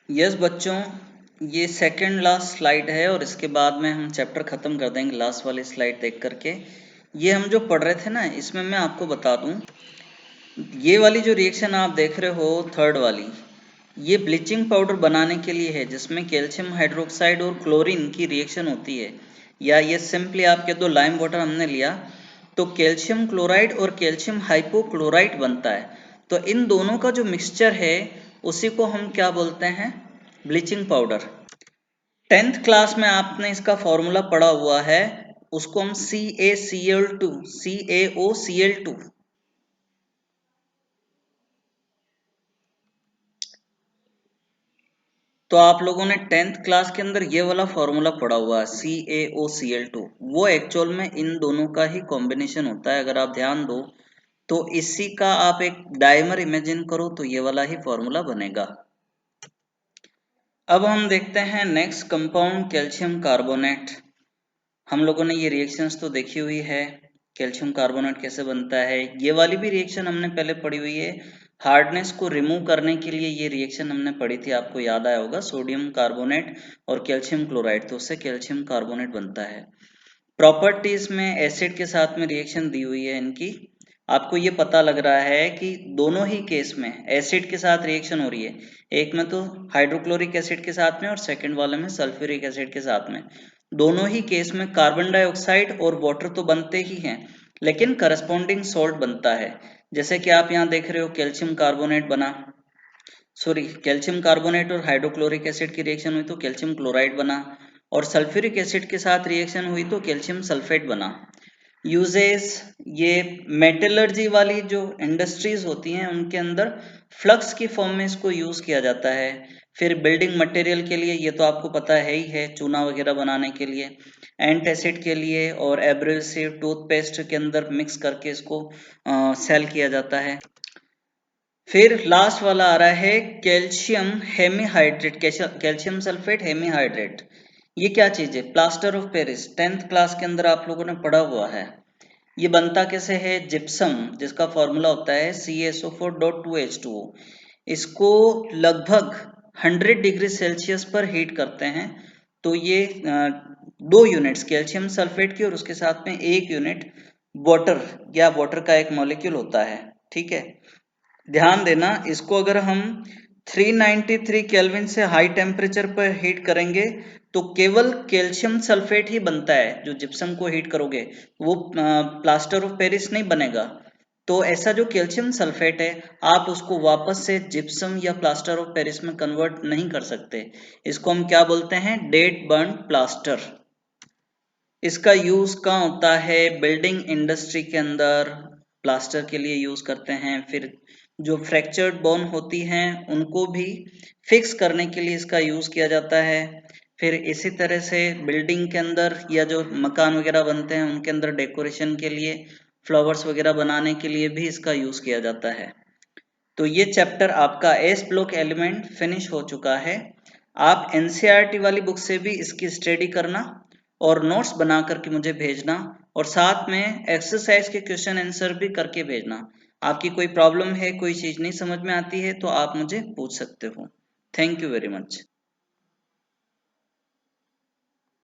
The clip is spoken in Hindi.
यस बच्चों, ये सेकंड लास्ट स्लाइड है और इसके बाद में हम चैप्टर ख़त्म कर देंगे लास्ट वाली स्लाइड देख करके। ये हम जो पढ़ रहे थे ना, इसमें मैं आपको बता दूं, ये वाली जो रिएक्शन आप देख रहे हो थर्ड वाली, ये ब्लीचिंग पाउडर बनाने के लिए है, जिसमें कैल्शियम हाइड्रोक्साइड और क्लोरीन की रिएक्शन होती है। या ये सिंपली आप कह दो लाइम वाटर हमने लिया तो कैल्शियम क्लोराइड और कैल्शियम हाइपोक्लोराइट बनता है। तो इन दोनों का जो मिक्सचर है उसी को हम क्या बोलते हैं, ब्लीचिंग पाउडर। 10th क्लास में आपने इसका फॉर्मूला पढ़ा हुआ है, उसको हम CaCl2 तो आप लोगों ने 10th क्लास के अंदर ये वाला फॉर्मूला पढ़ा हुआ है CaOCl2। वो एक्चुअल में इन दोनों का ही कॉम्बिनेशन होता है। अगर आप ध्यान दो तो इसी का आप एक डाइमर इमेजिन करो तो ये वाला ही फॉर्मूला बनेगा। अब हम देखते हैं नेक्स्ट कंपाउंड, कैल्शियम कार्बोनेट। हम लोगों ने ये रिएक्शंस तो देखी हुई है, कैल्शियम कार्बोनेट कैसे बनता है। ये वाली भी रिएक्शन हमने पहले पढ़ी हुई है, हार्डनेस को रिमूव करने के लिए ये रिएक्शन हमने पढ़ी थी, आपको याद आया होगा, सोडियम कार्बोनेट और कैल्शियम क्लोराइड, तो उससे कैल्शियम कार्बोनेट बनता है। प्रॉपर्टीज में एसिड के साथ में रिएक्शन दी हुई है इनकी। आपको ये पता लग रहा है कि दोनों ही केस में एसिड के साथ रिएक्शन हो रही है, एक में तो हाइड्रोक्लोरिक एसिड के साथ में और सेकंड वाले में सल्फ्यूरिक एसिड के साथ में। दोनों ही केस में कार्बन डाइऑक्साइड और वाटर तो बनते ही हैं, लेकिन करस्पॉन्डिंग सॉल्ट बनता है। जैसे कि आप यहाँ देख रहे हो कैल्शियम कार्बोनेट बना, सॉरी कैल्शियम कार्बोनेट और हाइड्रोक्लोरिक एसिड की रिएक्शन हुई तो कैल्शियम क्लोराइड बना, और सल्फ्यूरिक एसिड के साथ रिएक्शन हुई तो कैल्शियम सल्फेट बना। यूजेस, ये मेटलर्जी वाली जो इंडस्ट्रीज होती हैं उनके अंदर फ्लक्स की फॉर्म में इसको यूज किया जाता है। फिर बिल्डिंग मटेरियल के लिए ये तो आपको पता है ही है, चूना वगैरह बनाने के लिए, एंटासिड के लिए, और एब्रेसिव टूथपेस्ट के अंदर मिक्स करके इसको सेल किया जाता है। फिर लास्ट वाला आ रहा है calcium hemihydrate, calcium sulphate hemihydrate. ये क्या चीज है, plaster of Paris, 10th class के अंदर आप लोगों ने पढ़ा हुआ है। ये बनता कैसे है, जिप्सम, जिसका फॉर्मूला होता है CaSO4.2H2O। इसको लगभग 100 डिग्री सेल्सियस पर हीट करते हैं तो ये 2 यूनिट्स कैल्शियम सल्फेट की और उसके साथ में 1 यूनिट वाटर या वाटर का एक मॉलिक्यूल होता है। ठीक है, ध्यान देना, इसको अगर हम 393 केल्विन से हाई टेम्परेचर पर हीट करेंगे तो केवल कैल्शियम सल्फेट ही बनता है। जो जिप्सम को हीट करोगे वो प्लास्टर ऑफ पेरिस नहीं बनेगा। तो ऐसा जो कैल्शियम सल्फेट है आप उसको वापस से जिप्सम या प्लास्टर ऑफ पेरिस में कन्वर्ट नहीं कर सकते। इसको हम क्या बोलते हैं, डेड बर्न प्लास्टर। इसका यूज कहाँ होता है, बिल्डिंग इंडस्ट्री के अंदर प्लास्टर के लिए यूज करते हैं। फिर जो फ्रैक्चर्ड बोन होती हैं उनको भी फिक्स करने के लिए इसका यूज किया जाता है। फिर इसी तरह से बिल्डिंग के अंदर या जो मकान वगैरह बनते हैं उनके अंदर डेकोरेशन के लिए, फ्लावर्स वगैरह बनाने के लिए भी इसका यूज किया जाता है। तो ये चैप्टर आपका एस ब्लॉक एलिमेंट फिनिश हो चुका है। आप एनसीईआरटी वाली बुक से भी इसकी स्टडी करना और नोट्स बना करके मुझे भेजना, और साथ में एक्सरसाइज के क्वेश्चन आंसर भी करके भेजना। आपकी कोई प्रॉब्लम है, कोई चीज़ नहीं समझ में आती है तो आप मुझे पूछ सकते हो। Thank you very much.